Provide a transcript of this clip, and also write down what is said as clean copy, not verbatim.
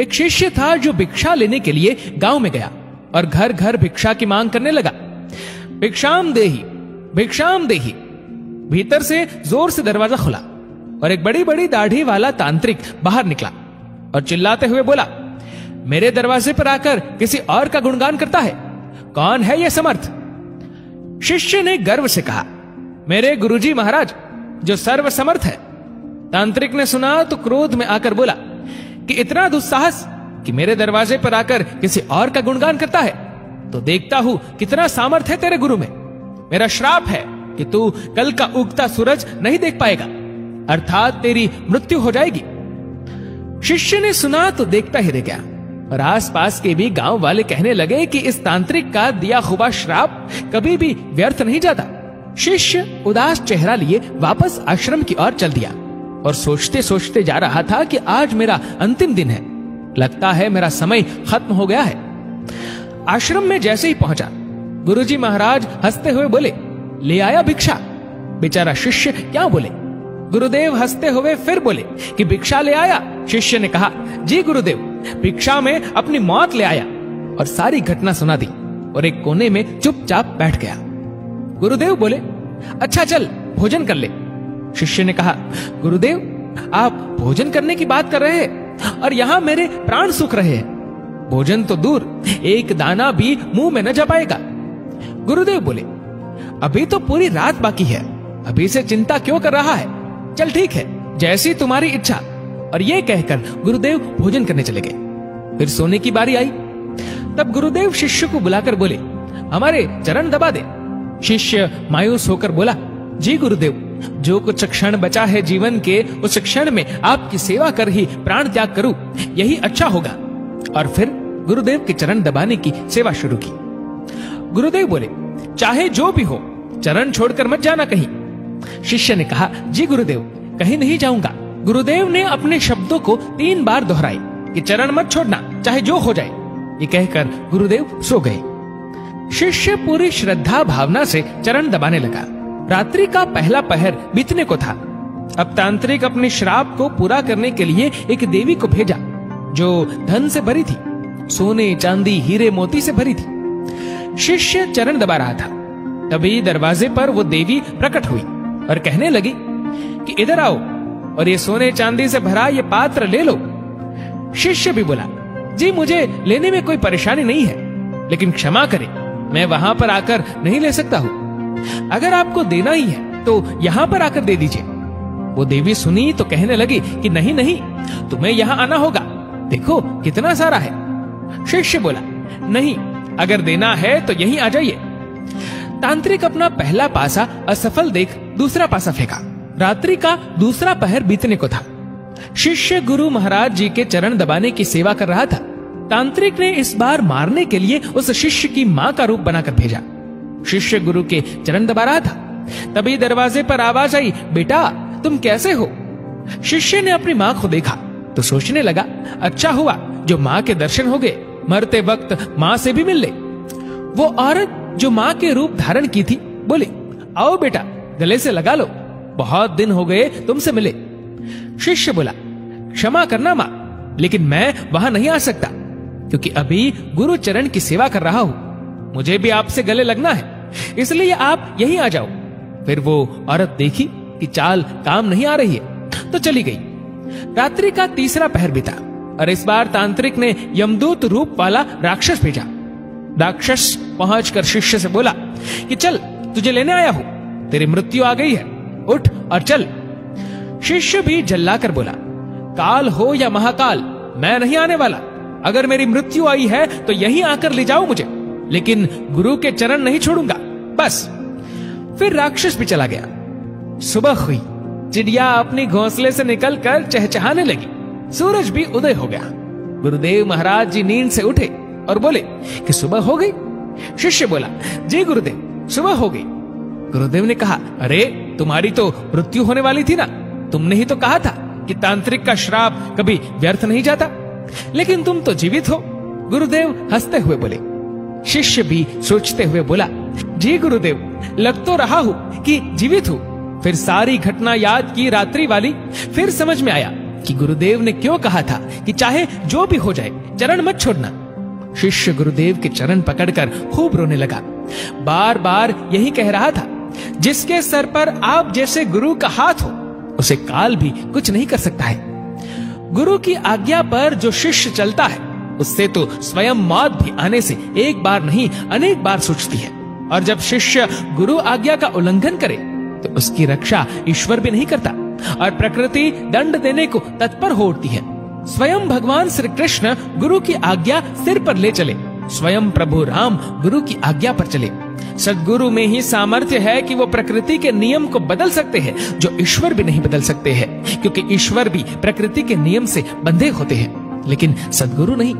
एक शिष्य था जो भिक्षा लेने के लिए गांव में गया और घर घर भिक्षा की मांग करने लगा। भिक्षाम देही, भिक्षाम देही। भीतर से जोर से दरवाजा खुला और एक बड़ी बड़ी दाढ़ी वाला तांत्रिक बाहर निकला और चिल्लाते हुए बोला, मेरे दरवाजे पर आकर किसी और का गुणगान करता है, कौन है यह समर्थ? शिष्य ने गर्व से कहा, मेरे गुरुजी महाराज जो सर्व समर्थ है। तांत्रिक ने सुना तो क्रोध में आकर बोला कि इतना दुस्साहस कि मेरे दरवाजे पर आकर किसी और का गुणगान करता है, तो देखता हूं कितना सामर्थ्य है तेरे गुरु में। मेरा श्राप है कि तू कल का उगता सूरज नहीं देख पाएगा, अर्थात तेरी मृत्यु हो जाएगी। शिष्य ने सुना तो देखता ही रह गया और आसपास के भी गांव वाले कहने लगे कि इस तांत्रिक का दिया हुआ श्राप कभी भी व्यर्थ नहीं जाता। शिष्य उदास चेहरा लिए वापस आश्रम की ओर चल दिया और सोचते सोचते जा रहा था कि आज मेरा अंतिम दिन है, लगता है मेरा समय खत्म हो गया है। आश्रम में जैसे ही पहुंचा, गुरुजी महाराज हंसते हुए बोले, ले आया भिक्षा? बेचारा शिष्य क्या बोले। गुरुदेव हंसते हुए फिर बोले कि भिक्षा ले आया? शिष्य ने कहा, जी गुरुदेव, भिक्षा में अपनी मौत ले आया, और सारी घटना सुना दी और एक कोने में चुपचाप बैठ गया। गुरुदेव बोले, अच्छा चल भोजन कर ले। शिष्य ने कहा, गुरुदेव आप भोजन करने की बात कर रहे हैं और यहां मेरे प्राण सूख रहे हैं। भोजन तो दूर, एक दाना भी मुंह में न जा पाएगा। गुरुदेव बोले, अभी तो पूरी रात बाकी है, अभी से चिंता क्यों कर रहा है? चल ठीक है, जैसी तुम्हारी इच्छा। और ये कहकर गुरुदेव भोजन करने चले गए। फिर सोने की बारी आई, तब गुरुदेव शिष्य को बुलाकर बोले, हमारे चरण दबा दे। शिष्य मायूस होकर बोला, जी गुरुदेव, जो कुछ क्षण बचा है जीवन के, उस क्षण में आपकी सेवा कर ही प्राण त्याग करूं, यही अच्छा होगा। और फिर गुरुदेव के चरण दबाने की सेवा शुरू की। गुरुदेव बोले, चाहे जो भी हो, चरण छोड़कर मत जाना कहीं। शिष्य ने कहा, जी गुरुदेव, कहीं नहीं जाऊंगा। गुरुदेव ने अपने शब्दों को 3 बार दोहराए कि चरण मत छोड़ना, चाहे जो हो जाए। ये कहकर गुरुदेव सो गए। शिष्य पूरी श्रद्धा भावना से चरण दबाने लगा। रात्रि का पहला पहर बीतने को था। अब तांत्रिक अपने श्राप को पूरा करने के लिए एक देवी को भेजा जो धन से भरी थी, सोने चांदी हीरे मोती से भरी थी। शिष्य चरण दबा रहा था, तभी दरवाजे पर वो देवी प्रकट हुई और कहने लगी कि इधर आओ और ये सोने चांदी से भरा ये पात्र ले लो। शिष्य भी बोला, जी मुझे लेने में कोई परेशानी नहीं है, लेकिन क्षमा करें, मैं वहां पर आकर नहीं ले सकता हूं। अगर आपको देना ही है तो यहां पर आकर दे दीजिए। वो देवी सुनी तो कहने लगी कि नहीं नहीं, तुम्हें यहां आना होगा, देखो कितना सारा है। शिष्य बोला, नहीं, अगर देना है तो यहीं आ जाइए। तांत्रिक अपना पहला पासा असफल देख दूसरा पासा फेंका। रात्रि का दूसरा पहर बीतने को था। शिष्य गुरु महाराज जी के चरण दबाने की सेवा कर रहा था। तांत्रिक ने इस बार मारने के लिए उस शिष्य की मां का रूप बनाकर भेजा। शिष्य गुरु के चरण दबा रहा था, तभी दरवाजे पर आवाज आई, बेटा तुम कैसे हो? शिष्य ने अपनी मां को देखा तो सोचने लगा, अच्छा हुआ जो मां के दर्शन हो गए, मरते वक्त मां से भी मिल ले। वो औरत जो मां के रूप धारण की थी बोली, आओ बेटा गले से लगा लो, बहुत दिन हो गए तुमसे मिले। शिष्य बोला, क्षमा करना मां, लेकिन मैं वहां नहीं आ सकता क्योंकि अभी गुरु चरण की सेवा कर रहा हूं, मुझे भी आपसे गले लगना है, इसलिए आप यहीं आ जाओ। फिर वो औरत देखी कि चाल काम नहीं आ रही है तो चली गई। रात्रि का तीसरा पहर बीता और इस बार तांत्रिक ने यमदूत रूप वाला राक्षस भेजा। राक्षस पहुंचकर शिष्य से बोला कि चल तुझे लेने आया हूं, तेरी मृत्यु आ गई है, उठ और चल। शिष्य भी जल्लाकर बोला, काल हो या महाकाल, मैं नहीं आने वाला। अगर मेरी मृत्यु आई है तो यहीं आकर ले जाओ मुझे, लेकिन गुरु के चरण नहीं छोड़ूंगा, बस। फिर राक्षस भी चला गया। सुबह हुई, चिड़िया अपनी घोंसले से निकलकर चहचहाने लगी, सूरज भी उदय हो गया। गुरुदेव महाराज जी नींद से उठे और बोले कि सुबह हो गई। शिष्य बोला, जी गुरुदेव सुबह हो गई। गुरुदेव ने कहा, अरे तुम्हारी तो मृत्यु होने वाली थी ना, तुमने ही तो कहा था कि तांत्रिक का श्राप कभी व्यर्थ नहीं जाता, लेकिन तुम तो जीवित हो। गुरुदेव हंसते हुए बोले। शिष्य भी सोचते हुए बोला, जी गुरुदेव लग तो रहा हूं कि जीवित हूं। फिर सारी घटना याद की रात्रि वाली, फिर समझ में आया कि गुरुदेव ने क्यों कहा था कि चाहे जो भी हो जाए चरण मत छोड़ना। शिष्य गुरुदेव के चरण पकड़कर खूब रोने लगा। बार बार यही कह रहा था, जिसके सर पर आप जैसे गुरु का हाथ हो उसे काल भी कुछ नहीं कर सकता है। गुरु की आज्ञा पर जो शिष्य चलता है उससे तो स्वयं मौत भी आने से एक बार नहीं अनेक बार सोचती है। और जब शिष्य गुरु आज्ञा का उल्लंघन करे तो उसकी रक्षा ईश्वर भी नहीं करता और प्रकृति दंड देने को तत्पर हो उठती है। स्वयं भगवान श्री कृष्ण गुरु की आज्ञा सिर पर ले चले, स्वयं प्रभु राम गुरु की आज्ञा पर चले। सद्गुरु में ही सामर्थ्य है कि वो प्रकृति के नियम को बदल सकते हैं जो ईश्वर भी नहीं बदल सकते हैं, क्योंकि ईश्वर भी प्रकृति के नियम से बंधे होते हैं लेकिन सद्गुरु नहीं।